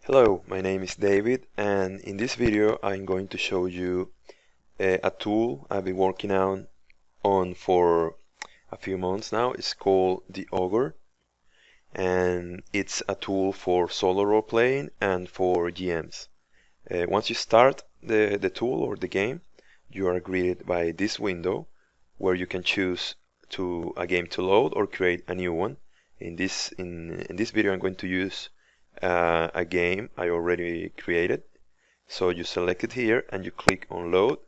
Hello, my name is David, and in this video I'm going to show you a tool I've been working on for a few months now. It's called the Augur, and it's a tool for solo role playing and for GMs. Once you start the tool or the game, you are greeted by this window where you can choose a game to load or create a new one. In this video I'm going to use a game I already created. So you select it here and you click on load.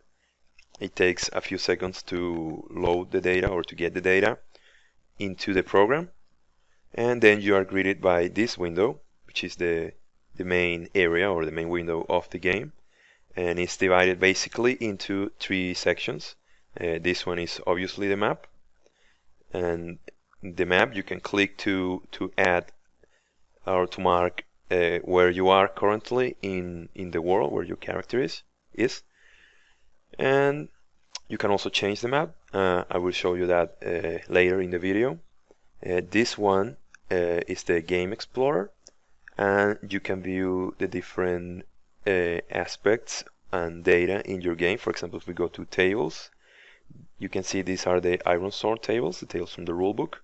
It takes a few seconds to load the data or to get the data into the program, and then you are greeted by this window, which is the main area or the main window of the game, and it's divided basically into three sections. This one is obviously the map, and the map you can click to add or to mark where you are currently in the world where your character is. And you can also change the map. I will show you that later in the video. This one is the Game Explorer, and you can view the different aspects and data in your game. For example, if we go to tables, you can see these are the Iron Sword tables, the tables from the rulebook.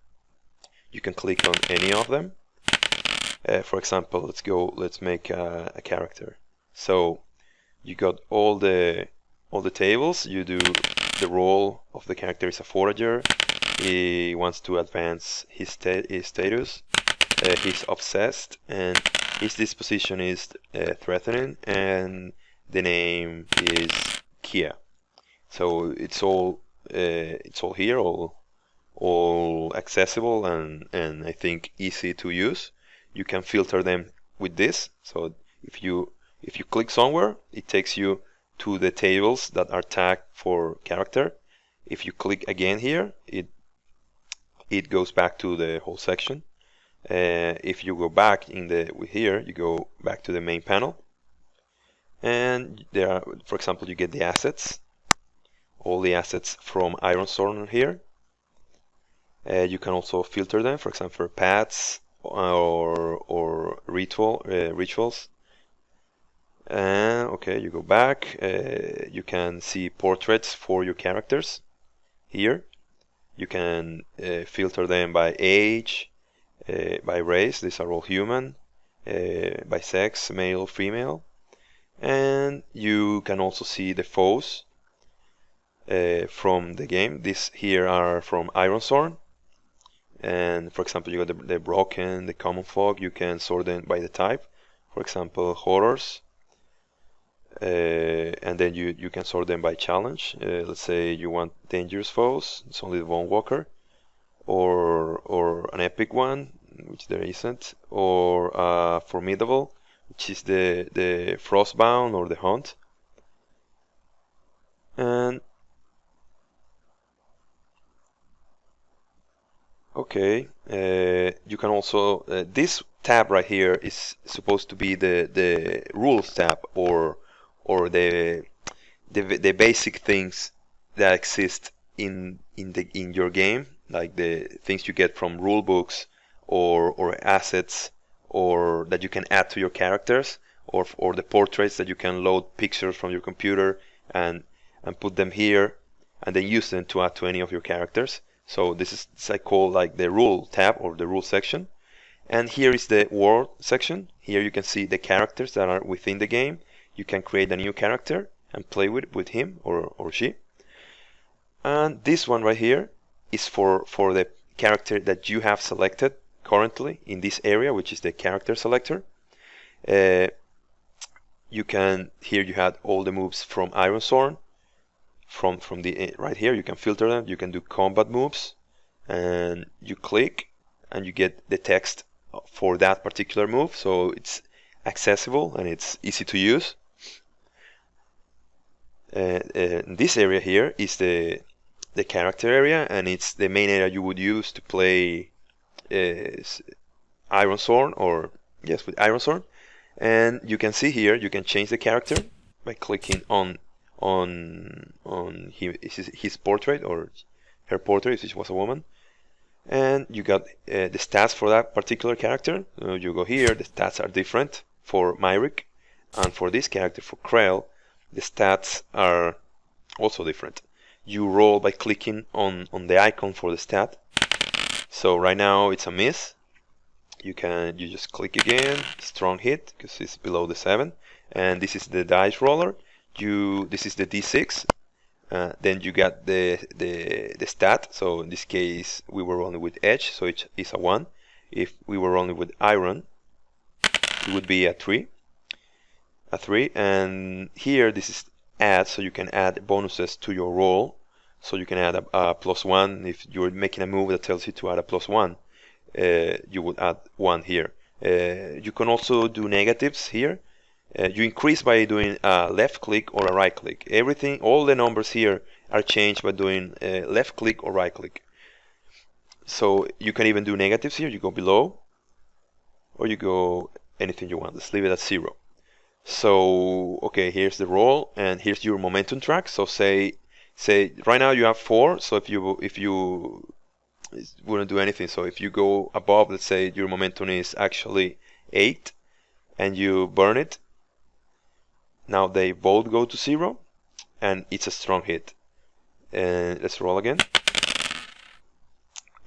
You can click on any of them. For example, let's make a character. So you got all the tables. You do the role of the character is a forager. He wants to advance his status. He's obsessed, and his disposition is threatening, and the name is Kia. So it's all here, all accessible, and I think easy to use. You can filter them with this. So if you click somewhere, it takes you to the tables that are tagged for character. If you click again here, it goes back to the whole section. If you go back here, you go back to the main panel, and there are, for example, you get the assets, all the assets from Iron Sword are here. You can also filter them, for example, for paths or rituals. Okay, you go back. You can see portraits for your characters here. You can filter them by age, by race. These are all human. By sex, male, female. And you can also see the foes from the game. These here are from Iron Sword. And for example, you got the broken, the common folk. You can sort them by the type. For example, horrors. And then you can sort them by challenge. Let's say you want dangerous foes. It's only the Bone Walker, or an epic one, which there isn't, or formidable, which is the Frostbound or the Hunt. And okay, you can also this tab right here is supposed to be the rules tab, or the basic things that exist in your game, like the things you get from rule books or assets, or that you can add to your characters, or the portraits that you can load pictures from your computer and put them here and then use them to add to any of your characters. So this is I call like the rule tab or the rule section. And here is the world section. Here you can see the characters that are within the game. You can create a new character and play with him or she. And this one right here is for the character that you have selected currently in this area, which is the character selector. You can here you had all the moves from Iron Sword. From the right here, you can filter them. You can do combat moves, and you click, and you get the text for that particular move. So it's accessible and it's easy to use. This area here is the character area, and it's the main area you would use to play Iron Sword, or yes, with Iron Sword. And you can see here you can change the character by clicking on his portrait or her portrait if it was a woman, and you got the stats for that particular character. You go here, the stats are different. for Myrick, and for this character, for Krell, the stats are also different. You roll by clicking on the icon for the stat. So right now it's a miss. You just click again, strong hit, because it's below the 7. And this is the dice roller. This is the D6. Then you got the stat. So in this case we were rolling with edge, so it's a 1. If we were rolling with iron, it would be a 3. And here this is add, so you can add bonuses to your roll. So you can add a +1. If you're making a move that tells you to add a +1, you would add 1 here. You can also do negatives here. You increase by doing a left click or a right click. All the numbers here are changed by doing left click or right click. So you can even do negatives here. You go below, or you go anything you want. Let's leave it at 0. So okay, here's the roll, and here's your momentum track. So say right now you have 4. So if you wouldn't do anything. So if you go above, let's say your momentum is actually 8, and you burn it, now they both go to 0, and it's a strong hit. And let's roll again.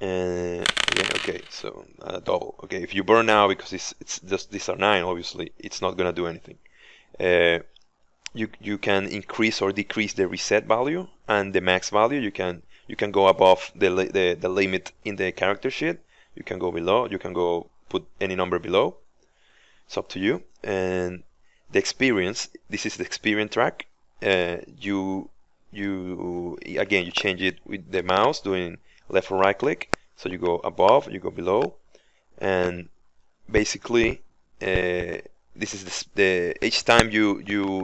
And again, okay, so double. Okay, if you burn now, because it's just these are 9, obviously it's not gonna do anything. You can increase or decrease the reset value and the max value. You can go above the limit in the character sheet. You can go below. You can go put any number below. It's up to you. And the experience. This is the experience track. You change it with the mouse, doing left or right click. So you go above, you go below, and basically this is each time you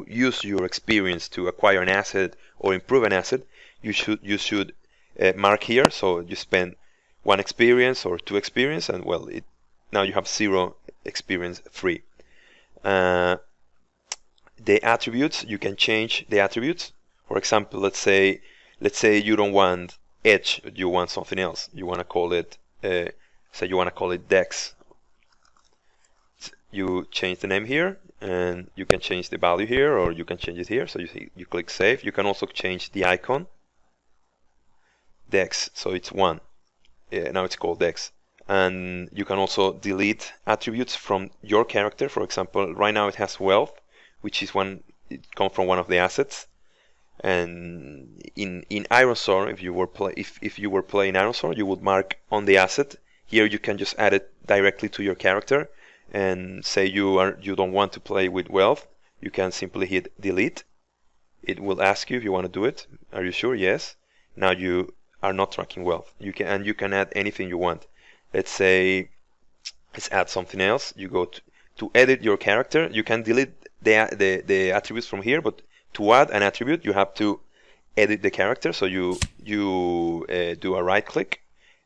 use your experience to acquire an asset or improve an asset, you should mark here. So you spend 1 experience or 2 experience, and well, now you have 0 experience free. The attributes, you can change the attributes. For example, let's say you don't want edge, you want something else. You want to call it say you want to call it dex. You change the name here, and you can change the value here, or you can change it here. So you click save. You can also change the icon dex, so it's 1. Now it's called dex. And you can also delete attributes from your character. For example, right now it has wealth, which is it comes from one of the assets. And in Iron Sword, if you were playing Iron Sword, you would mark on the asset. Here you can just add it directly to your character, and say you don't want to play with wealth. You can simply hit delete. It will ask you if you want to do it. Are you sure? Yes. Now you are not tracking wealth. You can add anything you want. Let's add something else. You go to edit your character. You can delete the attributes from here, but to add an attribute, you have to edit the character. So you do a right click,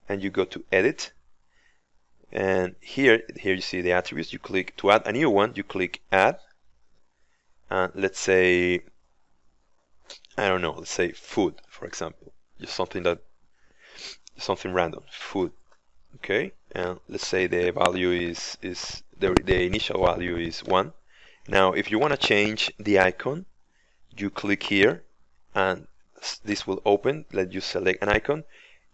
and you go to edit. And here you see the attributes. You click to add a new one. You click add. And let's say, I don't know. Let's say food, for example. Just something random. Food. Okay. And let's say the value is the initial value is 1. Now, if you want to change the icon, you click here, and this will open. Let you select an icon.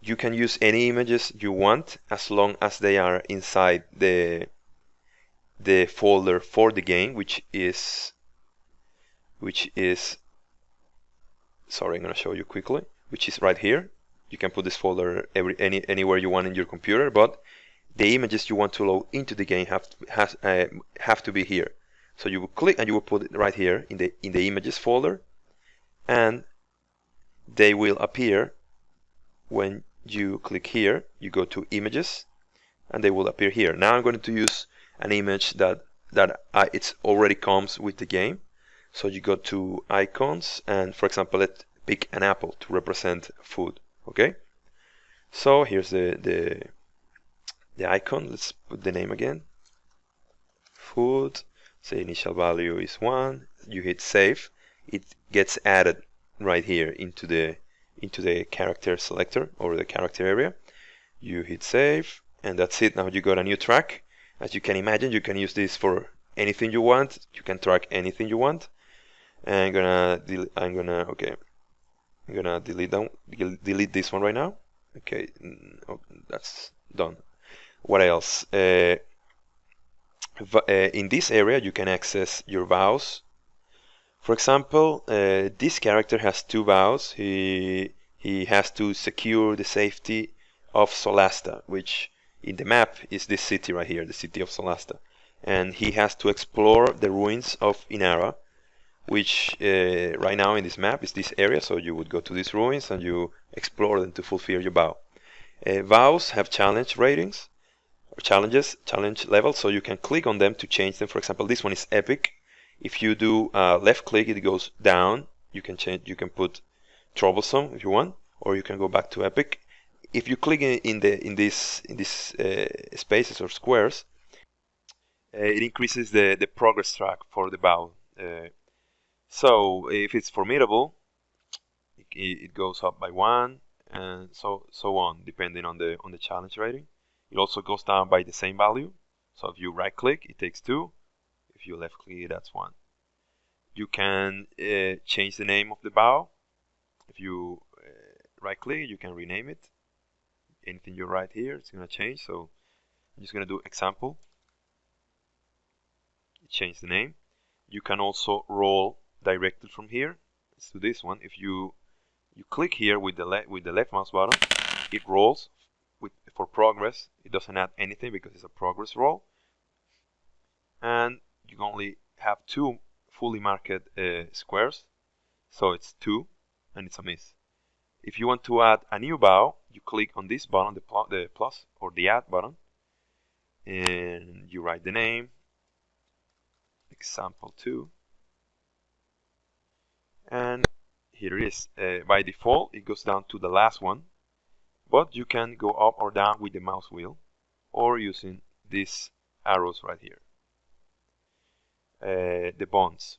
You can use any images you want, as long as they are inside the folder for the game, which is sorry, I'm going to show you quickly, which is right here. You can put this folder anywhere you want in your computer, but the images you want to load into the game have to be here. So you will click, and you will put it right here in the images folder, and they will appear when you click here. You go to images, and they will appear here. Now I'm going to use an image that it already comes with the game. So you go to icons, and for example, let's pick an apple to represent food. Okay. So here's the icon. Let's put the name again. Food. Say initial value is 1. You hit save. It gets added right here into the character selector, or the character area. You hit save, and that's it. Now you got a new track. As you can imagine, you can use this for anything you want. You can track anything you want. And I'm gonna delete this one right now. Okay, oh, that's done. What else? In this area, you can access your vows. For example, this character has 2 vows. He has to secure the safety of Solasta, which in the map is this city right here, the city of Solasta. And he has to explore the ruins of Inara, which right now in this map is this area. So you would go to these ruins and you explore them to fulfill your vow. Vows have challenge ratings, or challenge levels, so you can click on them to change them. For example, this one is epic. If you do left click, it goes down. You can change. You can put troublesome if you want, or you can go back to epic. If you click in these spaces or squares, it increases the progress track for the bow. So if it's formidable, it goes up by 1, and so on, depending on the challenge rating. It also goes down by the same value. So if you right click, it takes 2. If you left click, that's 1. You can change the name of the bow. If you right click, you can rename it. Anything you write here, it's going to change. So I'm just going to do example. Change the name. You can also roll directly from here. Let's do this one. If you click here with the left mouse button, it rolls for progress. It doesn't add anything because it's a progress roll. And you only have 2 fully marked squares, so it's 2, and it's a miss. If you want to add a new bow, you click on this button, the plus or the add button, and you write the name, example 2, and here it is. By default, it goes down to the last one, but you can go up or down with the mouse wheel or using these arrows right here. The bonds.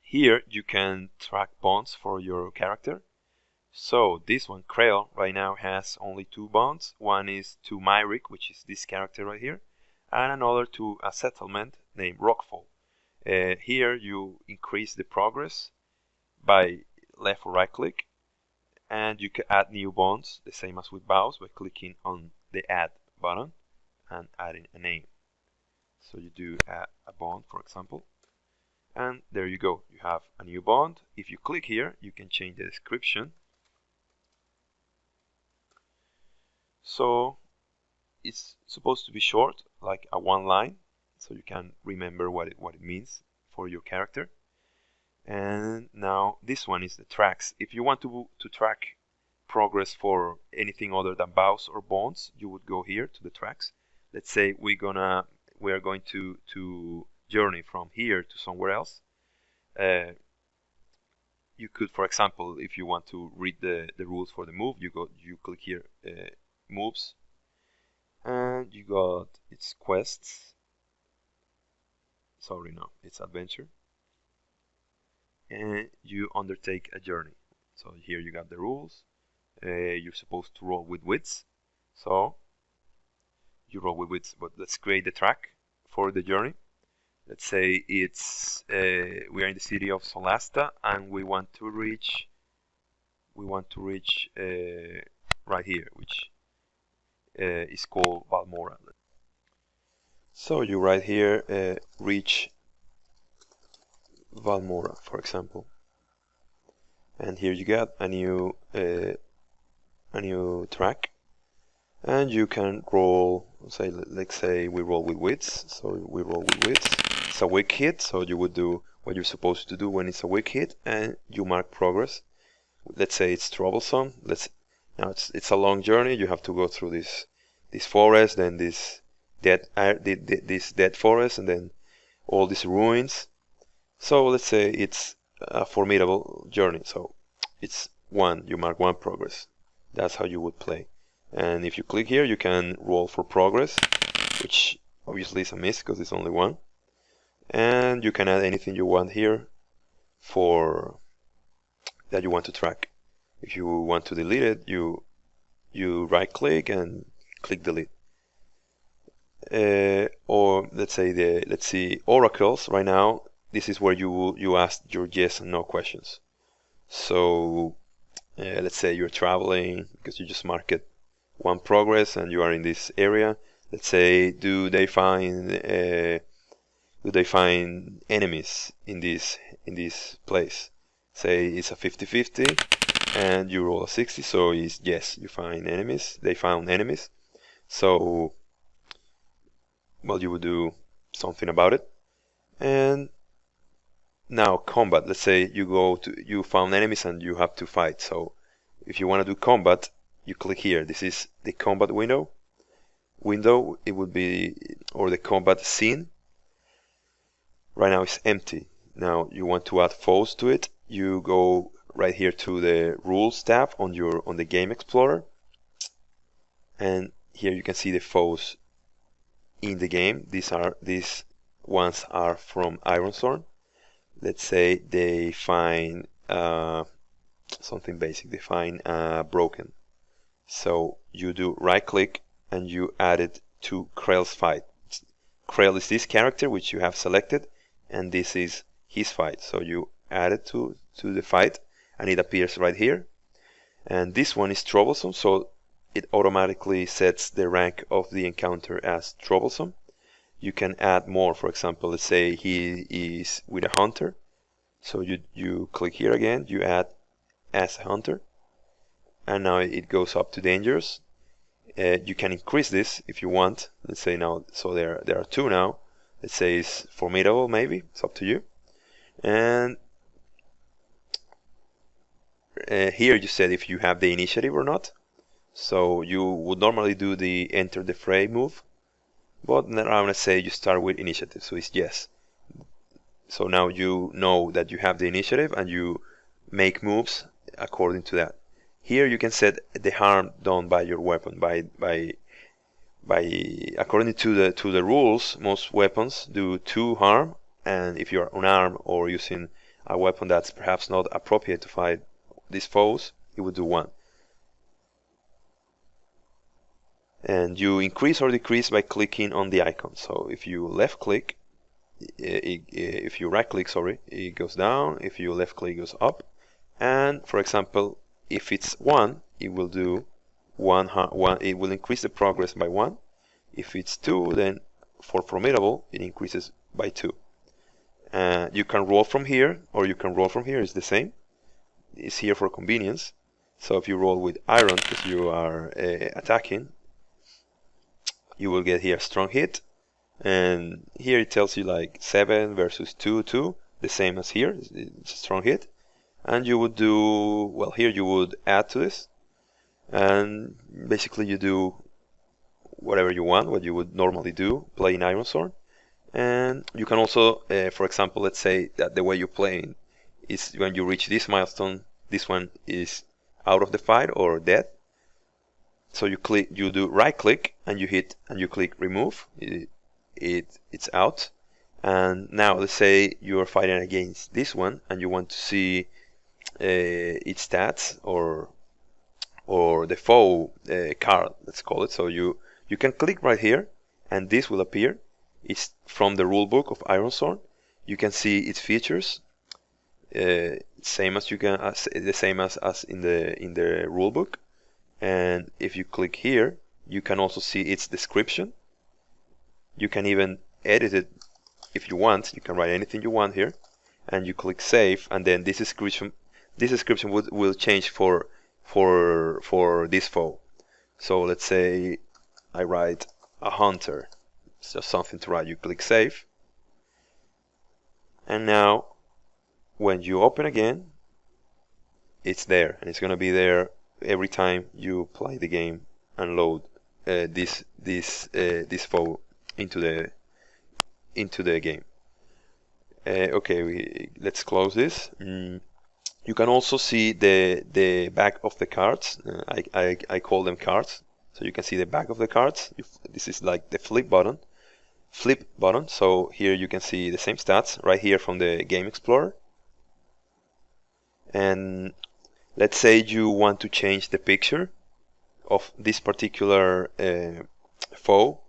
Here you can track bonds for your character. So this one, Krell, right now has only 2 bonds. One is to Myrick, which is this character right here, and another to a settlement named Rockfall. Here you increase the progress by left or right click, and you can add new bonds, the same as with bows, by clicking on the add button and adding a name. So you do add a bond, for example, and there you go. You have a new bond. If you click here, you can change the description. So it's supposed to be short, like a 1 line, so you can remember what it means for your character. And now this one is the tracks. If you want to track progress for anything other than bows or bonds, you would go here to the tracks. Let's say we are going to journey from here to somewhere else. You could, for example, if you want to read the rules for the move, you click here, moves, and you got its quests. Sorry, no, it's adventure. And you undertake a journey. So here you got the rules. You're supposed to roll with wits. So you roll with wits, but let's create the track for the journey. Let's say it's we are in the city of Solasta, and we want to reach right here, which is called Valmora. So you write here reach Valmora, for example, and here you got a new track, and you can roll. Say, let's say we roll with wits. So we roll with wits. It's a weak hit, so you would do what you're supposed to do when it's a weak hit, and you mark progress. Let's say it's troublesome. Now it's a long journey. You have to go through this forest, then this dead forest, and then all these ruins. So let's say it's a formidable journey. So it's 1. You mark 1 progress. That's how you would play. And if you click here, you can roll for progress, which obviously is a miss because it's only 1. And you can add anything you want here for that you want to track. If you want to delete it, you right click and click delete. or let's see oracles. Right now, this is where you ask your yes and no questions. So let's say you're traveling because you just marked one progress and you are in this area. Let's say, do they find enemies in this place? Say it's a 50-50 and you roll a 60, so it's yes, you find enemies. They found enemies. So, well, you would do something about it. And now combat. Let's say you found enemies and you have to fight. So if you want to do combat, you click here. This is the combat window. It would be, or the combat scene. Right now it's empty. Now you want to add foes to it. You go right here to the rules tab on the game explorer, and here you can see the foes in the game. These ones are from Ironsworn. Let's say they find something basic. They find broken. So you do right click and you add it to Krell's fight. Krell is this character which you have selected, and this is his fight. So you add it to the fight, and it appears right here. And this one is troublesome, so it automatically sets the rank of the encounter as troublesome. You can add more. For example, let's say he is with a hunter. So you click here again, you add as a hunter, and now it goes up to dangerous. You can increase this if you want. Let's say now, so there are two now. Let's say it's formidable, maybe. It's up to you. And here you said if you have the initiative or not. So you would normally do the enter the fray move, but now I'm gonna say you start with initiative, so it's yes. So now you know that you have the initiative and you make moves according to that. Here you can set the harm done by your weapon. By according to the rules, most weapons do 2 harm, and if you are unarmed or using a weapon that's perhaps not appropriate to fight these foes, it would do 1. And you increase or decrease by clicking on the icon. So if you left click, if you right click, sorry, it goes down. If you left click, it goes up. And for example, if it's 1, it will do 1. It will increase the progress by 1. If it's 2, then for formidable, it increases by 2. You can roll from here, or you can roll from here. It's the same. It's here for convenience. So if you roll with iron, because you are attacking, you will get here strong hit. And here it tells you like 7 versus 2, the same as here. It's a strong hit. And you would do, well, here you would add to this. And basically you do whatever you want, what you would normally do playing Ironsworn. And you can also, for example, let's say that the way you're playing is when you reach this milestone, this one is out of the fight or dead. So you do right click and you hit and you click remove. It's out. And now let's say you're fighting against this one and you want to see its stats or the foe card, let's call it. So you can click right here and this will appear. It's from the rulebook of Ironsworn. You can see its features, same as the same as in the rulebook. And if you click here, you can also see its description. You can even edit it if you want. You can write anything you want here, and you click save, and then this description will change for this foe. So let's say I write a hunter. It's just something to write. You click save, and now when you open again, it's there, and it's gonna be there every time you play the game and load this foe into the game. Okay, let's close this. You can also see the back of the cards. I call them cards, so you can see the back of the cards. This is like the flip button. So here you can see the same stats right here from the Game Explorer. And let's say you want to change the picture of this particular foe.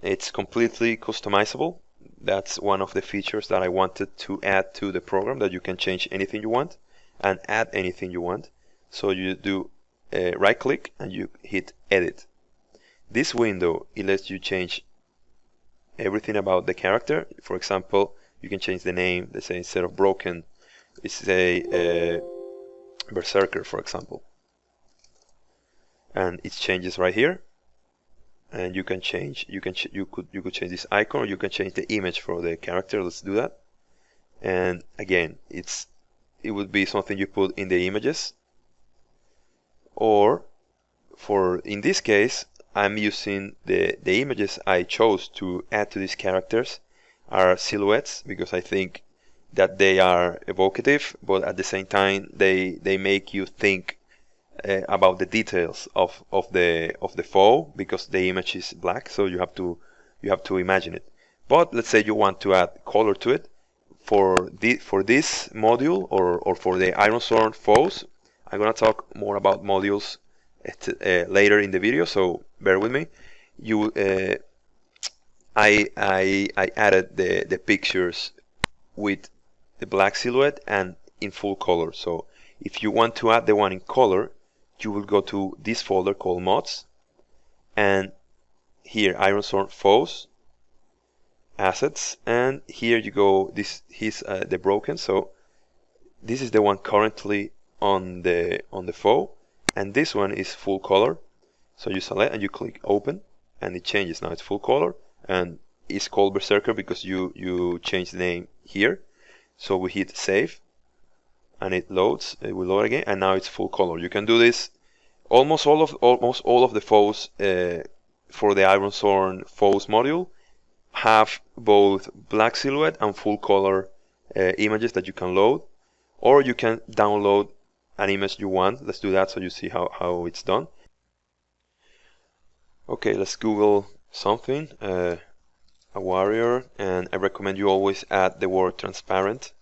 it's completely customizable. That's one of the features that I wanted to add to the program, that you can change anything you want and add anything you want. So you do right click and you hit edit. This window, it lets you change everything about the character. For example, you can change the name. Let's say instead of broken, it's a berserker, for example, and it changes right here. And you can change. You could change this icon, or you can change the image for the character. Let's do that. And again, it would be something you put in the images, or in this case, I'm using the images I chose to add to these characters are silhouettes, because I think that they are evocative, but at the same time they make you think about the details of the foe, because the image is black, so you have to imagine it. But let's say you want to add color to it. For this module, or for the Ironsworn foes, I'm gonna talk more about modules later in the video, so bear with me. I added the pictures with the black silhouette and in full color. So if you want to add the one in color, you will go to this folder called mods, and here Ironsworn foes, assets, and here you go, he's the broken. So this is the one currently on the foe, and this one is full color. So you select and you click open, and it changes. Now it's full color, and it's called Berserker because you change the name here. So we hit save, and it loads. It will load again, and now it's full color. You can do this almost all of the foes for the Ironsworn foes module have both black silhouette and full color images that you can load, or you can download an image you want. Let's do that so you see how it's done. Okay, let's Google something, a warrior, and I recommend you always add the word transparent,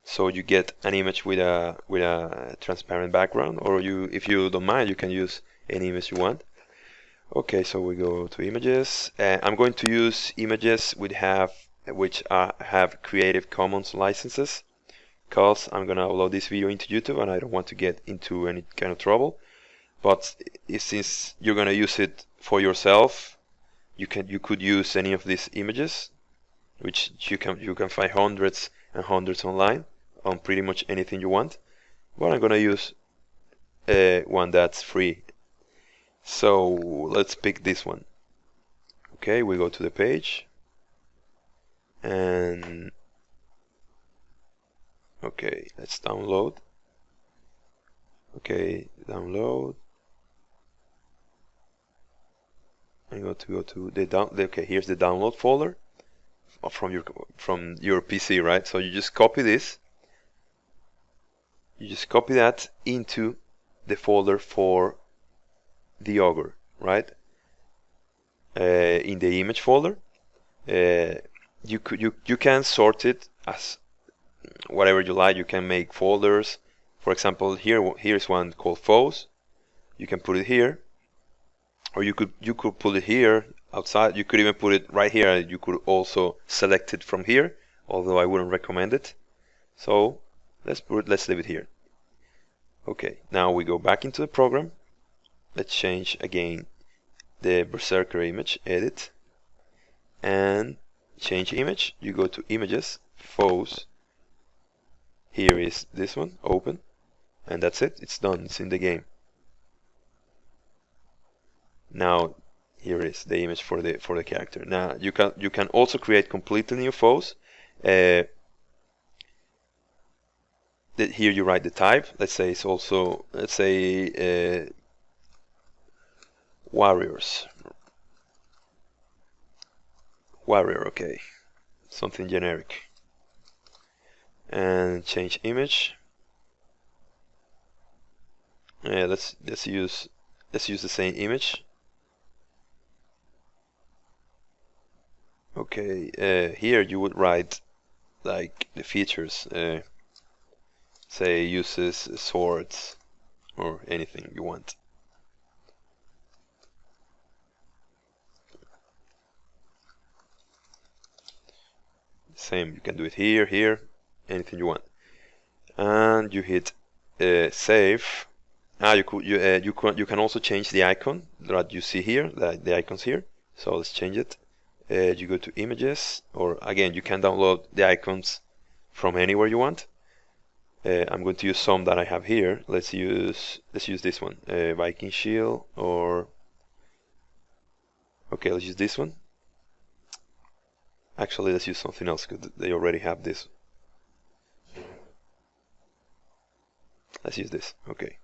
so you get an image with a transparent background, or if you don't mind, you can use any image you want. Okay, so we go to images. I'm going to use images which have Creative Commons licenses, because I'm gonna upload this video into YouTube and I don't want to get into any kind of trouble. But since you're gonna use it for yourself, you could use any of these images, which you can find hundreds and hundreds online on pretty much anything you want. But I'm gonna use one that's free. So let's pick this one. Okay, we go to the page, and okay, let's download. Okay, download. I'm going to go to okay, here's the download folder from your PC, right? So you just copy this. You just copy that into the folder for the Augur, right? In the image folder, you can sort it as whatever you like. You can make folders. For example, here's one called foes. You can put it here, or you could put it here outside. You could even put it right here. You could also select it from here, although I wouldn't recommend it. So let's leave it here. Okay, now we go back into the program. Let's change again the Berserker image, edit, and change image. You go to images, foes. Here is this one, open, and that's it. It's done. It's in the game. Now here is the image for the character. Now you can also create completely new foes. Here you write the type. Let's say it's also, let's say warriors. Warrior, okay, something generic. And change image. Let's use the same image. Okay, here you would write like the features. Say uses swords or anything you want. Same, you can do it here, here, anything you want. And you hit save. You can also change the icon that you see here, the icons here. So let's change it. You go to images, or again, you can download the icons from anywhere you want. I'm going to use some that I have here. Let's use this one, Viking shield, or okay, let's use this one. Actually, let's use something else because they already have this. Let's use this. Okay.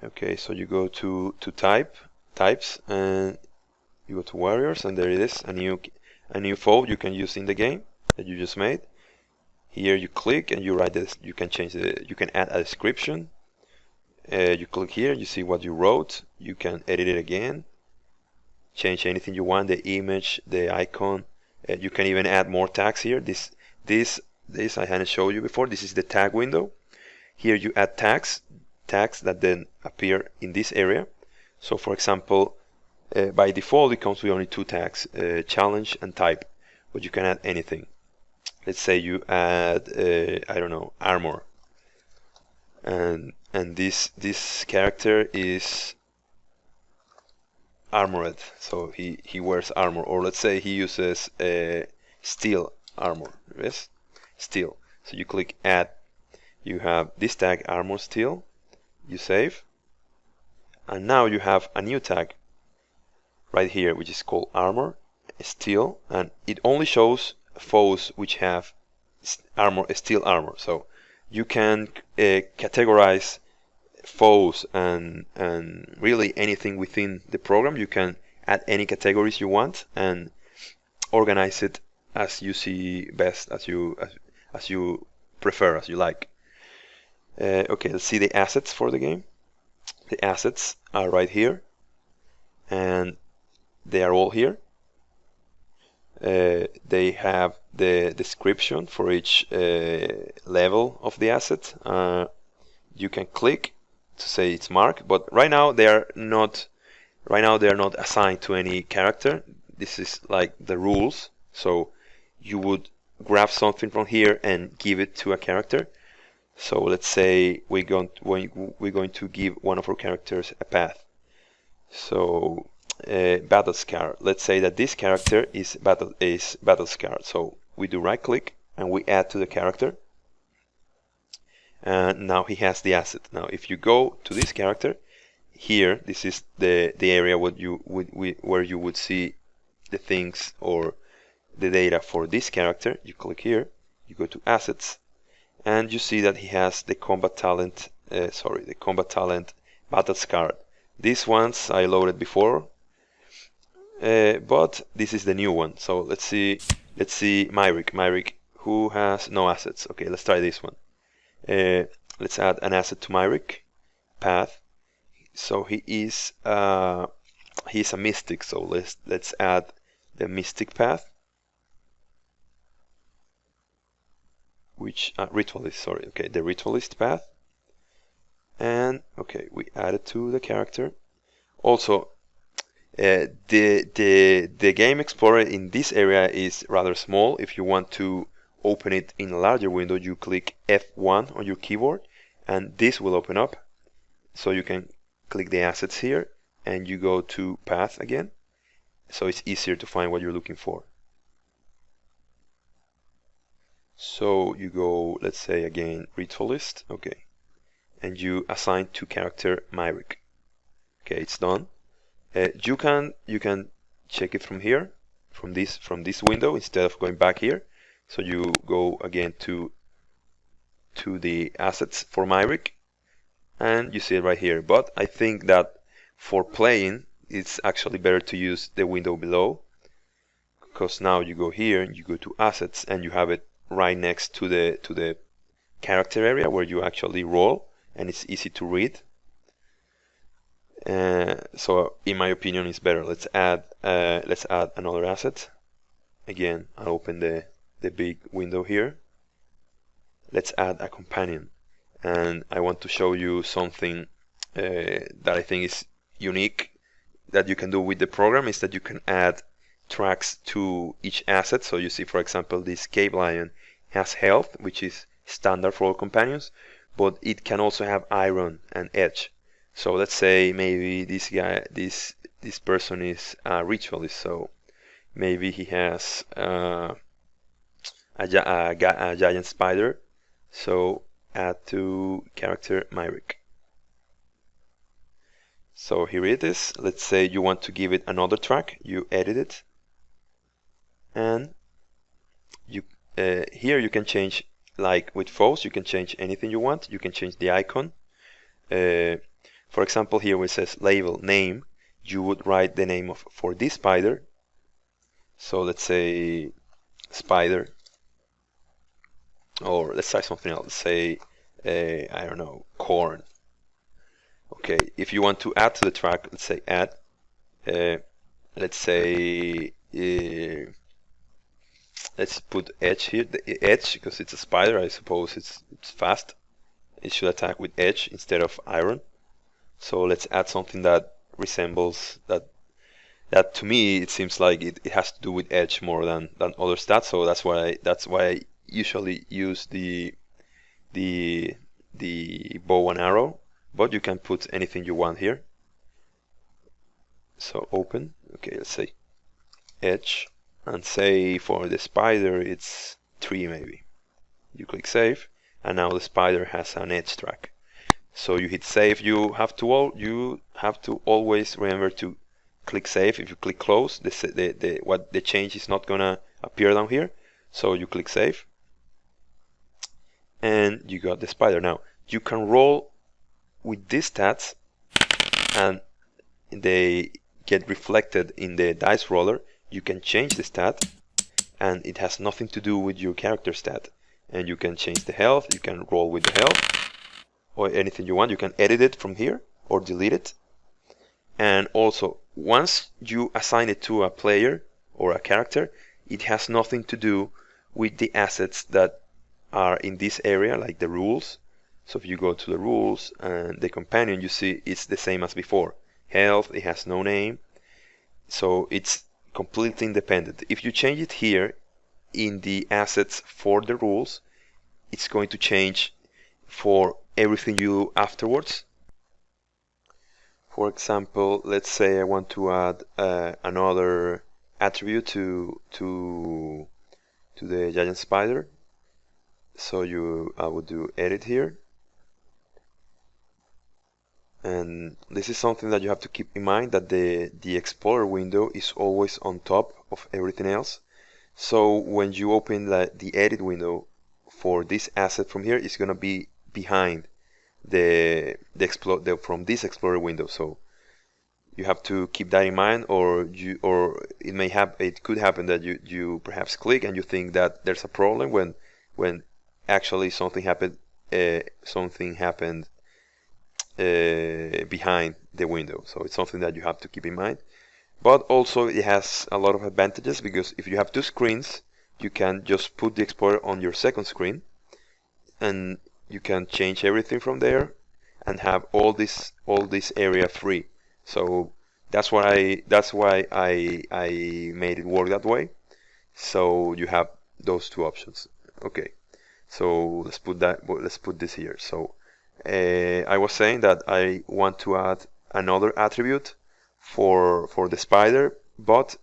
Okay, so you go to types, and you go to warriors, and there it is, a new fold you can use in the game that you just made. Here you click and you write this. You can change you can add a description. You click here, you see what you wrote. You can edit it again, change anything you want, the image, the icon. You can even add more tags here. This I hadn't showed you before. This is the tag window. Here you add tags that then appear in this area. So for example, by default it comes with only two tags, challenge and type, but you can add anything. Let's say you add I don't know, armor, and this character is armored, so he wears armor. Or let's say he uses steel armor. Yes, steel. So you click add, you have this tag armor steel, you save, and now you have a new tag right here which is called armor steel, and it only shows foes which have armor, steel armor. So you can categorize foes and really anything within the program. You can add any categories you want and organize it as you see best, as you prefer, as you like. Okay, let's see the assets for the game. The assets are right here, and they are all here. They have the description for each level of the asset. You can click to say it's marked, but right now they are not assigned to any character. This is like the rules. So you would grab something from here and give it to a character. So let's say we're going to give one of our characters a path. So battle scar. Let's say that this character is battle scar. So we do right click and we add to the character, and now he has the asset. Now if you go to this character here, this is the area where you would see the things or the data for this character. You click here, you go to assets, and you see that he has the combat talent battle scar. These ones I loaded before, but this is the new one. So let's see Myrick, who has no assets. Okay, let's try this one. Let's add an asset to Myrick, path. So he's a mystic. So let's add the mystic path, which ritualist. Sorry. Okay, the ritualist path. And okay, we add it to the character. Also, the game explorer in this area is rather small. If you want to open it in a larger window, you click F1 on your keyboard, and this will open up. So you can click the assets here, and you go to path again. So it's easier to find what you're looking for. So you go, let's say again, ritualist. Okay. And you assign to character Myrick. Okay, it's done. You can check it from here, from this window, instead of going back here. So you go again to the assets for Myrick, and you see it right here. But I think that for playing, it's actually better to use the window below, because now you go here and you go to assets, and you have it right next to the character area where you actually roll, and it's easy to read. So in my opinion, it's better. Let's add another asset. Again, I'll open the big window here. Let's add a companion, and I want to show you something that I think is unique that you can do with the program is that you can add tracks to each asset. So you see, for example, this cave lion has health, which is standard for all companions, but it can also have iron and edge. So let's say maybe this guy, this person is a ritualist, so maybe he has a giant spider. So add to character Myrick. So here it is. Let's say you want to give it another track. You edit it, and you here you can change, like with foes, you can change anything you want. You can change the icon. For example, here where it says label name, you would write the name of for this spider. So let's say spider, or let's try something else. Let's say I don't know, corn. Okay, if you want to add to the track, let's say add. Let's say let's put edge here. The edge, because it's a spider, I suppose it's fast. It should attack with edge instead of iron. So let's add something that resembles that. That to me it seems like it has to do with edge more than other stats. So that's why I usually use the bow and arrow. But you can put anything you want here. So open. Okay, let's say edge, and say for the spider it's 3 maybe. You click save, and now the spider has an edge track. So you hit save. You have to always remember to click save. If you click close, the change is not gonna appear down here. So you click save, and you got the spider. Now you can roll with these stats, and they get reflected in the dice roller. You can change the stat, and it has nothing to do with your character stat. And you can change the health. You can roll with the health, or anything you want. You can edit it from here or delete it. And also, once you assign it to a player or a character, it has nothing to do with the assets that are in this area, like the rules. So if you go to the rules and the companion, you see it's the same as before. Health, it has no name. So it's completely independent. If you change it here in the assets for the rules, it's going to change for everything you do afterwards. For example, let's say I want to add another attribute to the giant spider. So I would do edit here. And this is something that you have to keep in mind, that the Explorer window is always on top of everything else. So when you open the edit window for this asset from here, it's going to be behind from this Explorer window. So you have to keep that in mind, or it could happen that you perhaps click and you think that there's a problem when actually something happened behind the window. So it's something that you have to keep in mind. But also it has a lot of advantages, because if you have two screens, you can just put the Explorer on your second screen, and you can change everything from there and have all this area free. So that's why I made it work that way. So you have those two options. Okay, so let's put this here. So I was saying that I want to add another attribute for the spider, but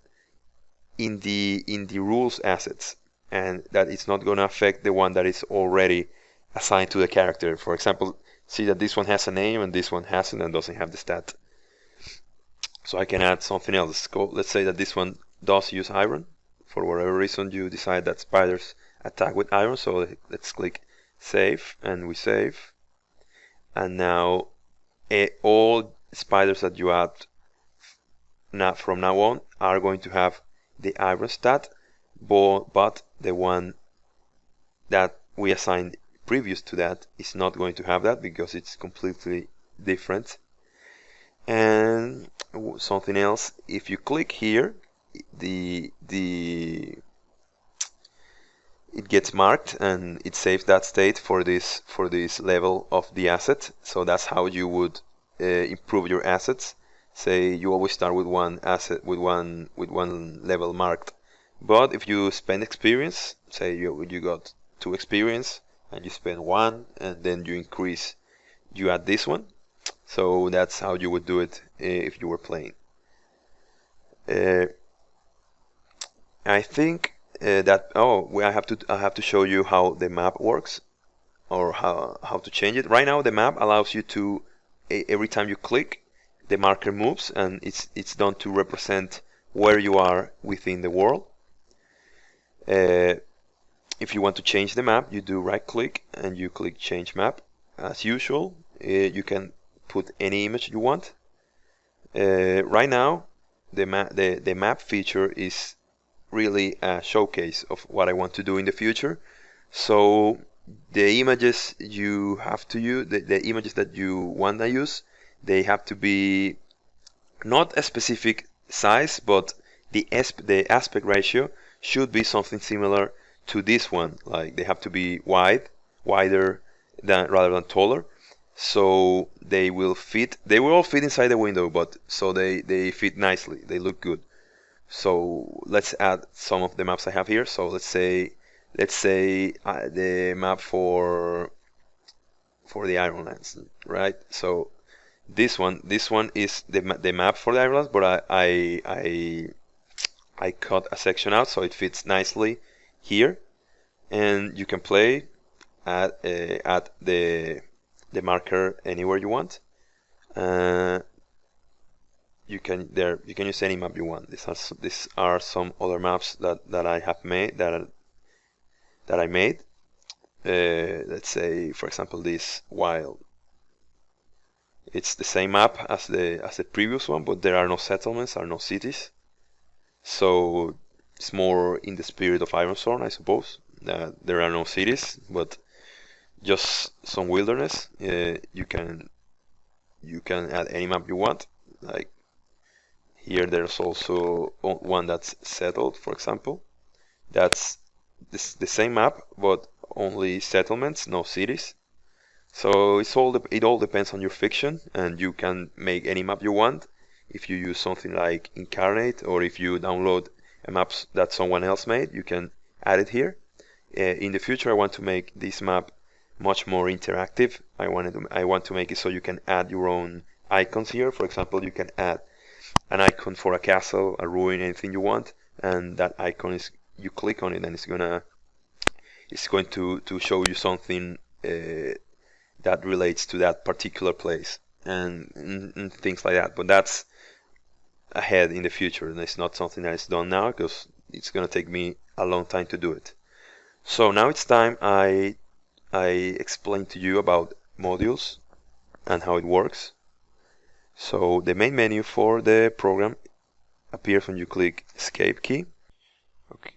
in the rules assets, and that it's not going to affect the one that is already assigned to the character. For example, see that this one has a name and this one hasn't and doesn't have the stat. So I can add something else. Let's say that this one does use iron. For whatever reason you decide that spiders attack with iron. So let's click save, and we save. And now all spiders that you add from now on are going to have the iron stat, but the one that we assigned previous to that is not going to have that, because it's completely different. And something else, if you click here, it gets marked and it saves that state for this level of the asset. So that's how you would improve your assets. Say you always start with one asset, with one level marked. But if you spend experience, say you got 2 experience and you spend 1, and then you add this one. So that's how you would do it if you were playing. I think I have to show you how the map works, or how to change it. Right now the map allows you to every time you click, the marker moves, and it's done to represent where you are within the world. If you want to change the map, you do right click and you click change map. As usual, you can put any image you want. Right now the map feature is really a showcase of what I want to do in the future. So the images you have to use, the images that you want to use, they have to be not a specific size, but the aspect ratio should be something similar to this one. Like they have to be wider than rather than taller. So they will all fit inside the window, but so they fit nicely. They look good. So let's add some of the maps I have here. So let's say the map for the Ironlands, right? So this one is the map for the Ironlands, but I cut a section out so it fits nicely here, and you can play at the marker anywhere you want. You can use any map you want. These are some other maps that I have made that I made. Let's say, for example, this Wild. It's the same map as the previous one, but there are no settlements, no cities. So it's more in the spirit of Ironsworn, I suppose. There are no cities, but just some wilderness. You can add any map you want. Like here, there's also one that's settled, for example. That's the same map, but only settlements, no cities. So it all depends on your fiction, and you can make any map you want. If you use something like Incarnate, or if you download a map that someone else made, you can add it here. In the future, I want to make this map much more interactive. I want to make it so you can add your own icons here. For example, you can add an icon for a castle, a ruin, anything you want, and that icon is, you click on it and it's going to show you something that relates to that particular place, and things like that. But that's ahead in the future, and it's not something that is done now because it's going to take me a long time to do it. So now it's time I explain to you about modules and how it works. So the main menu for the program appears when you click escape key.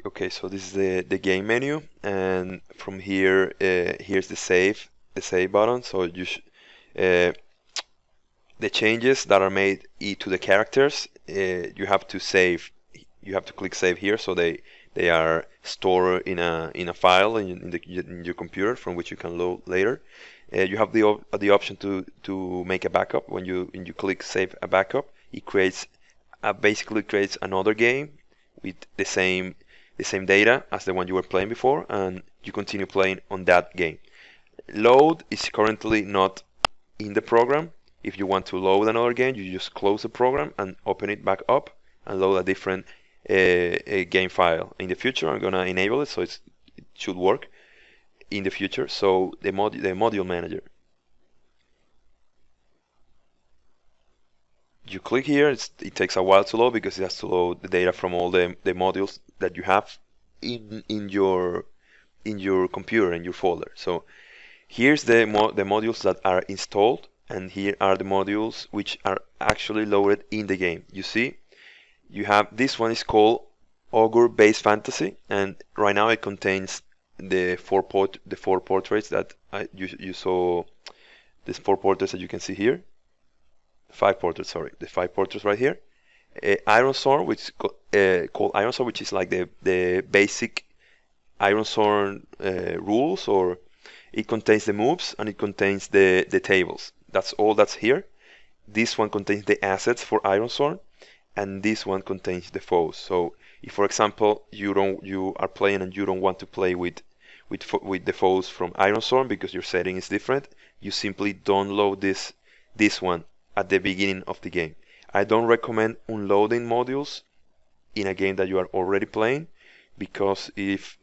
Okay, so this is the game menu, and from here here's the save button. So the changes that are made to the characters, you have to save. You have to click save here, so they are stored in a file in your computer from which you can load later. You have the option to make a backup. When you click save a backup, it basically creates another game with the same data as the one you were playing before, and you continue playing on that game. Load is currently not in the program. If you want to load another game, you just close the program and open it back up and load a different game file. In the future, I'm gonna enable it so it should work in the future. So the module manager, you click here. It takes a while to load because it has to load the data from all the modules that you have in your computer, in your folder. So here's the modules that are installed, and here are the modules which are actually loaded in the game. You see, you have this one is called Augur Base Fantasy, and right now it contains the four portraits that you saw. These 4 portraits that you can see here. 5 portraits, sorry, the 5 portraits right here. Ironsworn, which called Ironsworn, which is like the basic Ironsworn rules, or it contains the moves and it contains the tables. That's all that's here. this one contains the assets for Iron Sword, and this one contains the foes. So if, for example, you are playing and you don't want to play with the foes from Iron Sword because your setting is different, you simply download this one at the beginning of the game. I don't recommend unloading modules in a game that you are already playing, because if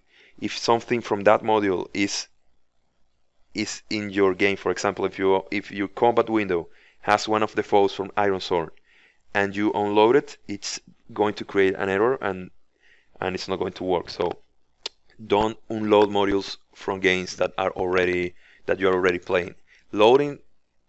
something from that module is in your game, for example, if your combat window has one of the foes from Iron Sword and you unload it, it's going to create an error and it's not going to work. So don't unload modules from games that you are already playing. Loading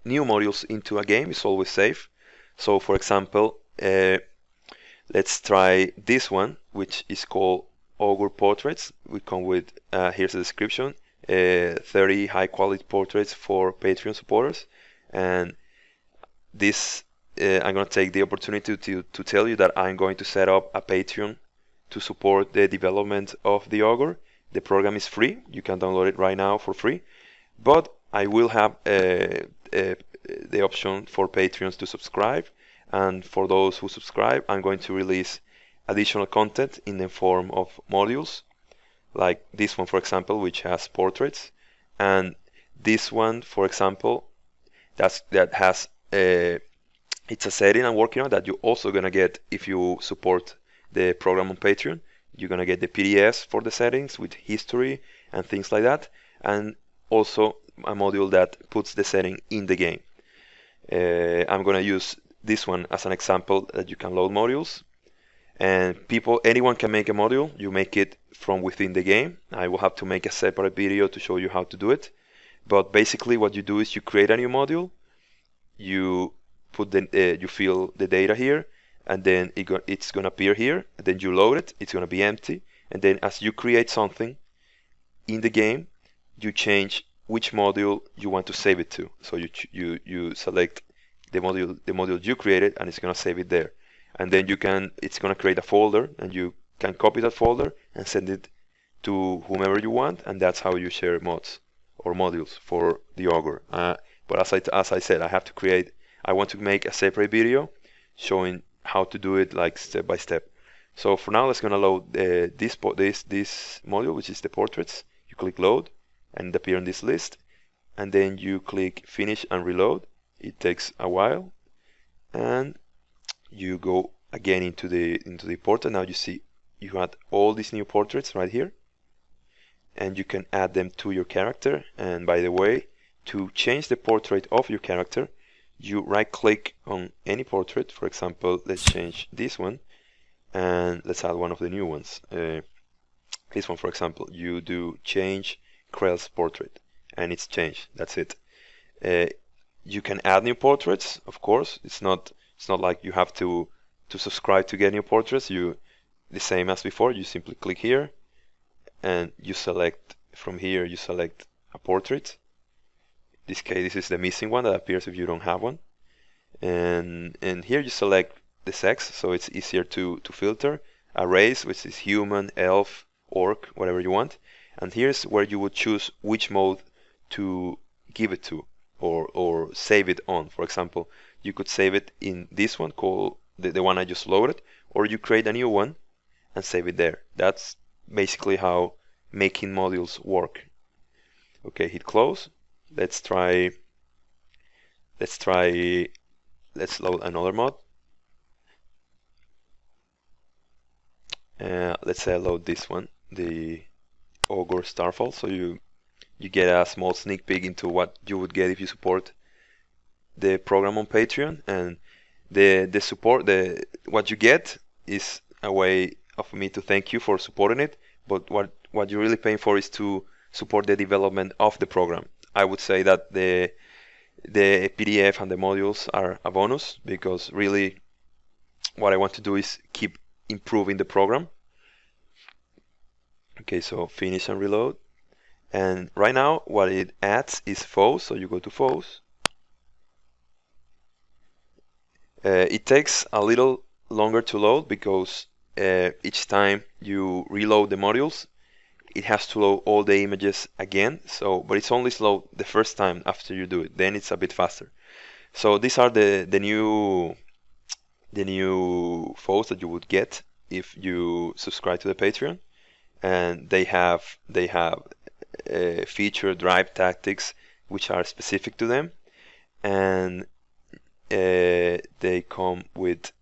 new modules into a game is always safe. So for example, let's try this one, which is called Augur Portraits. We come with, here's a description, 30 high quality portraits for Patreon supporters. And this, I'm going to take the opportunity to tell you that I'm going to set up a Patreon to support the development of the Augur. The program is free. You can download it right now for free. But I will have the option for Patreons to subscribe. And for those who subscribe, I'm going to release additional content in the form of modules, like this one, for example, which has portraits, and this one, for example, that has it's a setting I'm working on that you're also gonna get if you support the program on Patreon. You're gonna get the PDFs for the settings with history and things like that, and also a module that puts the setting in the game. I'm gonna use this one as an example that you can load modules, and anyone can make a module. You make it from within the game. I will have to make a separate video to show you how to do it, but basically what you do is you create a new module, you put you fill the data here, and then it's gonna appear here, and then you load it, it's gonna be empty, and then as you create something in the game, you change which module you want to save it to. So you select the module you created, and it's gonna save it there. And then it's gonna create a folder, and you can copy that folder and send it to whomever you want, and that's how you share mods or modules for the Augur. But as I said, I want to make a separate video showing how to do it, like step by step. So for now, let's gonna load this module, which is the portraits. You click load, and it appears in this list, and then you click finish and reload. It takes a while, and you go again into the portrait. Now you see you had all these new portraits right here, and you can add them to your character. And by the way, to change the portrait of your character, you right click on any portrait. For example, let's change this one, and let's add one of the new ones. This one, for example, you do change Krell's portrait, and it's changed. That's it. You can add new portraits, of course. It's not like you have to subscribe to get new portraits. The same as before, you simply click here, and you select from here. You select a portrait. In this case, this is the missing one that appears if you don't have one. And here you select the sex, so it's easier to filter. A race, which is human, elf, orc, whatever you want. And here's where you would choose which mode to give it to, or save it on. For example, you could save it in this one called the one I just loaded, or you create a new one and save it there. That's basically how making modules work. Okay, hit close. Let's load another mod. Let's say I load this one, the Augur Starfall. So you get a small sneak peek into what you would get if you support the program on Patreon. And the support, what you get is a way of me to thank you for supporting it. But what you're really paying for is to support the development of the program. I would say that the PDF and the modules are a bonus, because really what I want to do is keep improving the program. Okay, so finish and reload. And right now what it adds is foes, so you go to foes. It takes a little longer to load because each time you reload the modules, it has to load all the images again. But it's only slow the first time after you do it. Then it's a bit faster. So these are the new foes that you would get if you subscribe to the Patreon, and they have feature drive tactics which are specific to them, and they come with.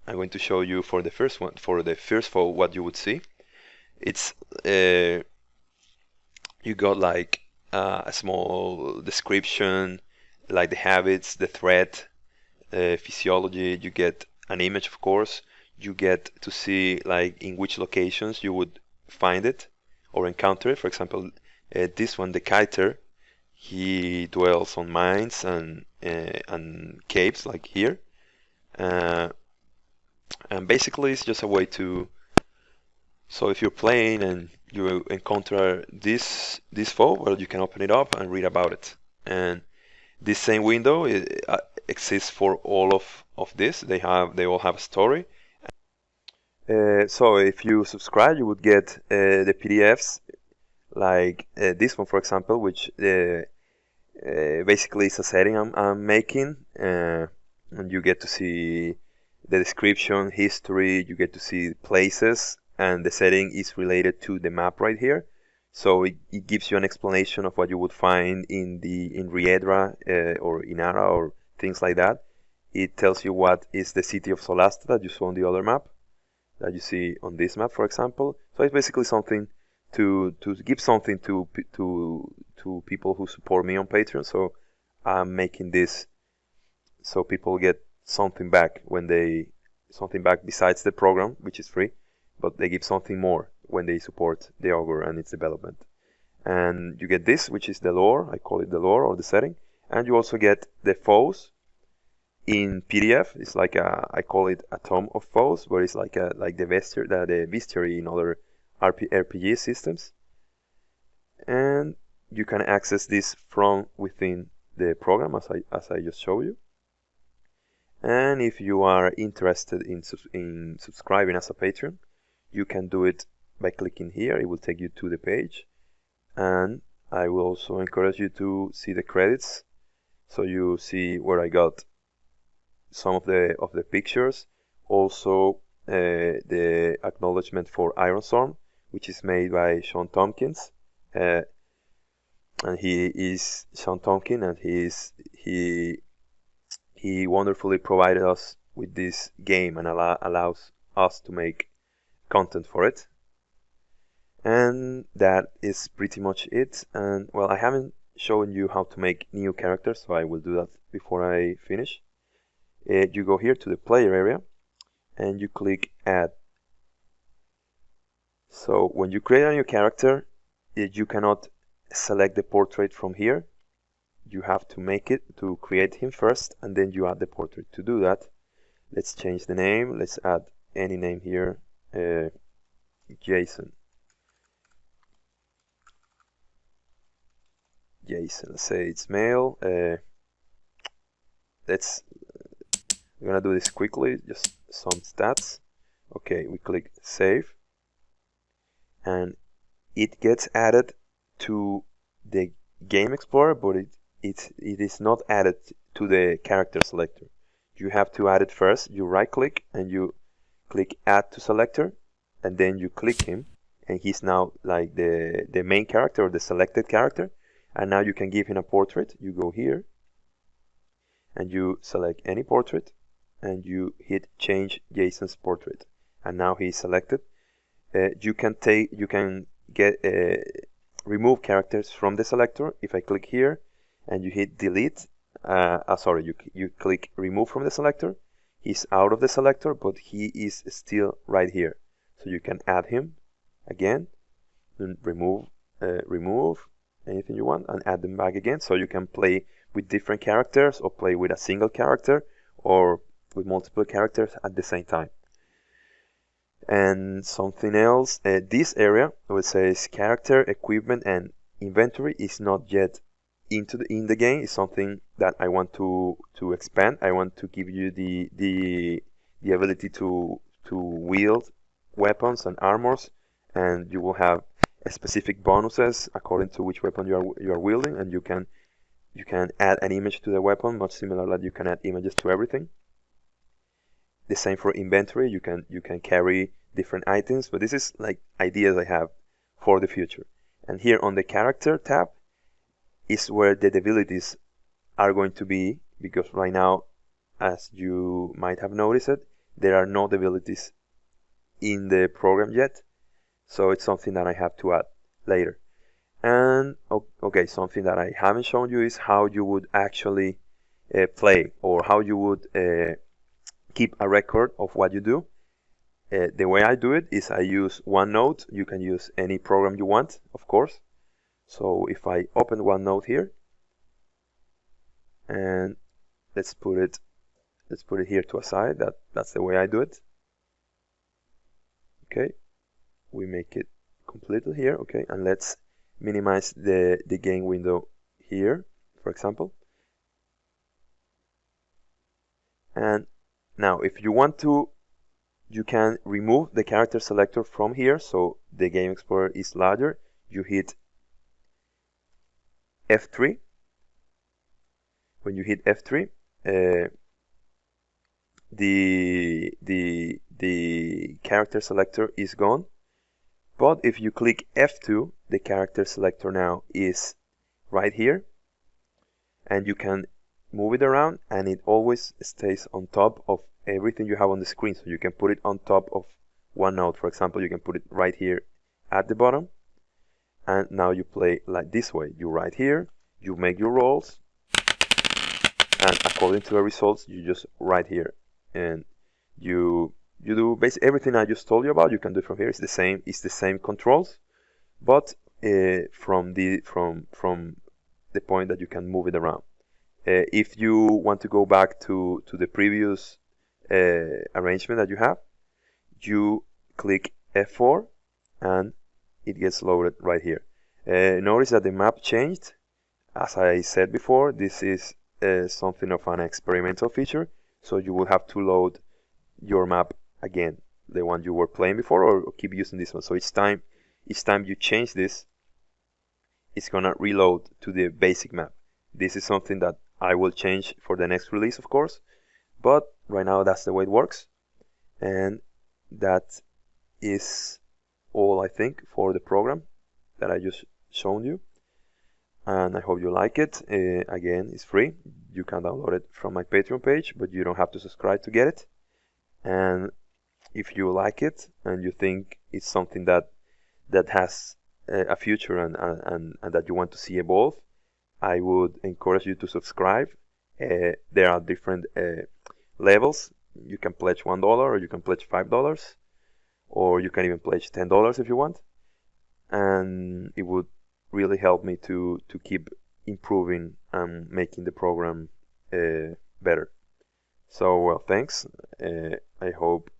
I'm going to show you for the first one, for the first foe, what you would see. It's you got like a small description, like the habits, the threat, physiology. You get an image, of course. You get to see like in which locations you would find it or encounter it. For example, this one, the kiter, he dwells on mines and caves, like here. Uh, and basically, it's just a way to. So if you're playing and you encounter this foe, well, you can open it up and read about it. And this same window exists for all of this. They all have a story. So if you subscribe, you would get the PDFs, like this one, for example, which basically is a setting I'm making, and you get to see the description, history. You get to see places, and the setting is related to the map right here. So it gives you an explanation of what you would find in Riedra or Inara or things like that. It tells you what is the city of Solasta that you saw on the other map, that you see on this map, for example. So it's basically something to give something to people who support me on Patreon. So I'm making this so people get something back besides the program, which is free, but they give something more when they support the Augur and its development. And you get this, which is the lore. I call it the lore or the setting. And you also get the foes in PDF. It's like I call it a tome of foes, where it's like the bestiary in other RPG systems. And you can access this from within the program, as I just showed you. And if you are interested in subscribing as a patron, you can do it by clicking here. It will take you to the page, and I will also encourage you to see the credits, so you see where I got some of the pictures. Also, the acknowledgement for Ironstorm, which is made by Sean Tompkins, and he is Sean Tompkins, and he wonderfully provided us with this game and allows us to make content for it. And that is pretty much it. And well, I haven't shown you how to make new characters, so I will do that before I finish. You go here to the player area and you click add. So when you create a new character, you cannot select the portrait from here. You have to make it to create him first, and then you add the portrait. To do that, let's change the name. Let's add any name here. Jason, let's say it's male. We're gonna do this quickly, just some stats. Okay, we click save, and it gets added to the game explorer, but it is not added to the character selector. You have to add it first. You right click and you click add to selector, and then you click him, and he's now like the main character or the selected character. And now you can give him a portrait. You go here and you select any portrait and you hit change Jason's portrait, and now he's selected. You can get remove characters from the selector. If I click here and you hit delete, you click remove from the selector, he's out of the selector, but he is still right here. So you can add him again and remove anything you want and add them back again. So you can play with different characters, or play with a single character, or with multiple characters at the same time. And something else, this area where it says character, equipment, and inventory is not yet in the game. It's something that I want to expand. I want to give you the ability to wield weapons and armors, and you will have specific bonuses according to which weapon you are wielding, and you can you can add an image to the weapon, much similar that you can add images to everything. The same for inventory. You can carry different items, but this is like ideas I have for the future. And here on the character tab is where the abilities are going to be, because right now, as you might have noticed it, there are no abilities in the program yet, so it's something that I have to add later. And okay, something that I haven't shown you is how you would actually play, or how you would keep a record of what you do. The way I do it is I use OneNote. You can use any program you want, of course. So if I open OneNote here, and let's put it here to a side. That's the way I do it. Okay, we make it completely here. Okay, and let's minimize the game window here, for example. And now, if you want to, you can remove the character selector from here, so the Game Explorer is larger. You hit F3. When you hit F3, the character selector is gone. But if you click F2, the character selector now is right here, and you can move it around, and it always stays on top of everything you have on the screen. So you can put it on top of OneNote, for example. You can put it right here at the bottom, and now you play like this way. You write here, you make your rolls, and according to the results, you just write here, and you do basically everything I just told you about. You can do it from here. It's the same controls, but from the point that you can move it around. If you want to go back to the previous arrangement that you have, you click F4 and it gets loaded right here. Notice that the map changed. As I said before, this is something of an experimental feature, so you will have to load your map again, the one you were playing before, or keep using this one. So each time you change this, it's gonna reload to the basic map. This is something that I will change for the next release, of course, but right now that's the way it works. And that is all, I think, for the program that I just shown you, and I hope you like it. Again, it's free. You can download it from my Patreon page, but you don't have to subscribe to get it. And if you like it and you think it's something that has a future and that you want to see evolve, I would encourage you to subscribe. There are different levels. You can pledge $1, or you can pledge $5, or you can even pledge $10 if you want, and it would really help me to keep improving and making the program better. So, well, thanks. I hope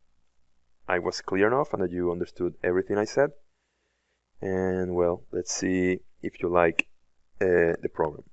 I was clear enough and that you understood everything I said. And, well, let's see if you like the program.